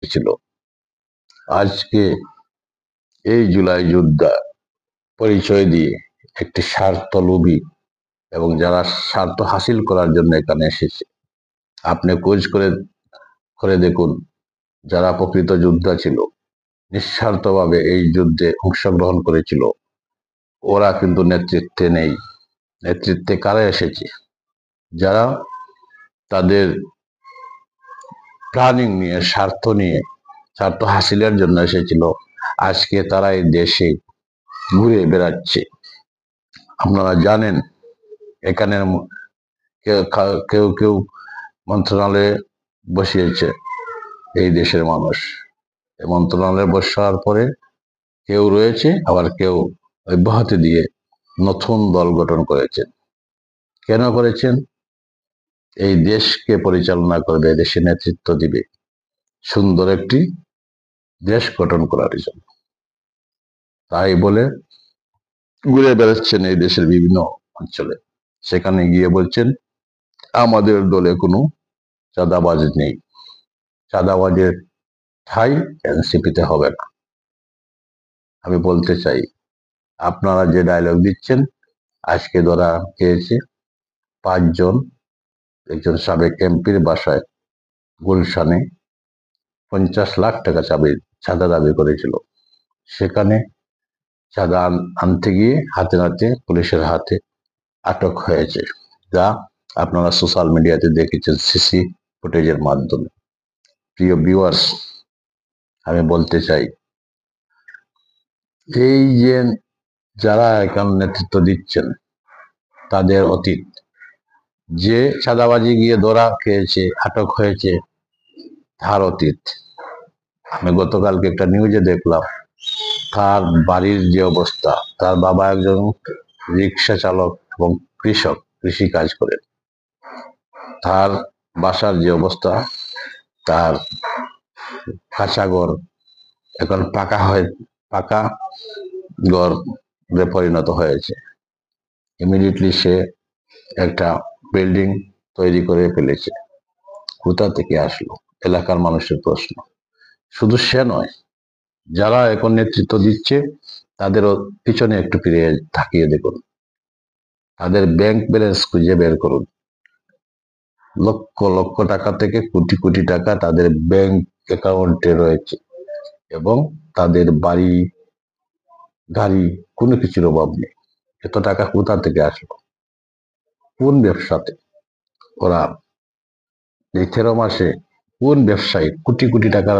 ছিল। আজকে এই জুলাই যোদ্ধা পরিচয় দিয়ে একটি স্বার্থলোভী এবং যারা স্বার্থ হাসিল করার জন্য এখানে এসেছে। আপনি খোঁজ করে করে দেখুন, যারা প্রকৃত যোদ্ধা ছিল, নিঃস্বার্থভাবে এই যুদ্ধে অংশগ্রহণ করেছিল, ওরা কিন্তু নেতৃত্বে নেই। নেতৃত্বে কারা এসেছে? যারা তাদের প্ল্যানিং নিয়ে, স্বার্থ হাসিলের জন্য এসেছিল, আজকে তারা এই দেশে ঘুরে বেড়াচ্ছে। আপনারা জানেন, এখানে কেউ কেউ মন্ত্রণালয়ে বসিয়েছে এই দেশের মানুষ। এই মন্ত্রণালয়ে বসার পরে কেউ রয়েছে, আবার কেউ অব্যাহতি দিয়ে নতুন দল গঠন করেছেন। কেন করেছেন? এই দেশকে পরিচালনা করবে, দেশে নেতৃত্ব দিবে, সুন্দর একটি দেশ গঠন করার জন্য। তাই বলে ঘুরে বেড়াচ্ছেন এই দেশের বিভিন্ন অঞ্চলে। সেখানে গিয়ে বলছেন আমাদের দলে কোনো চাঁদাবাজ নেই, চাঁদাবাজের ঠাঁই এনসিপিতে হবে না। আমি বলতে চাই, আপনারা যে ডায়লগ দিচ্ছেন, আজকে ধরা খেয়েছে 5 জন। একজন সাবেক এমপির বাসায় গুলশানে 50 লাখ টাকা চাঁদা দাবি করেছিল। সেখানে চাঁদা আনতে গিয়ে হাতে নাতে পুলিশের হাতে আটক হয়েছে, যা আপনারা সোশ্যাল মিডিয়াতে দেখেছেন সিসি ফুটেজের মাধ্যমে। প্রিয় ভিউয়ার্স, আমি বলতে চাই, এই যে যারা এখন নেতৃত্ব দিচ্ছেন, তাদের অতীত, যে চাঁদাবাজি গিয়ে ধরা খেয়েছে, আটক হয়েছে, তার অতীত। আমি গতকালকে একটা নিউজে দেখলাম, তার বাড়ির যে অবস্থা, তার বাবা একজন রিক্সা চালক এবং কৃষক, কৃষি কাজ করেন। তার বাসার যে অবস্থা, তার কাঁচা ঘর এখন পাকা ঘরে পরিণত হয়েছে। ইমিডিয়েটলি সে একটা বিল্ডিং তৈরি করে ফেলেছে। কোথা থেকে আসলো? এলাকার মানুষের প্রশ্ন। শুধু সে নয়, যারা এখন নেতৃত্ব দিচ্ছে, তাদেরও পিছনে একটু ফিরে তাকিয়ে দেখুন, তাদের ব্যাংক ব্যালেন্স খুঁজে বের করুন। লক্ষ লক্ষ টাকা থেকে কোটি কোটি টাকা তাদের ব্যাংক অ্যাকাউন্টে রয়েছে, এবং তাদের বাড়ি গাড়ি কোনো কিছুর অভাব নেই। এত টাকা কোথা থেকে আসলো? কোন ব্যবসাতে? ওরা এই 13 মাসে কোন ব্যবসায়ী কোটি কোটি টাকার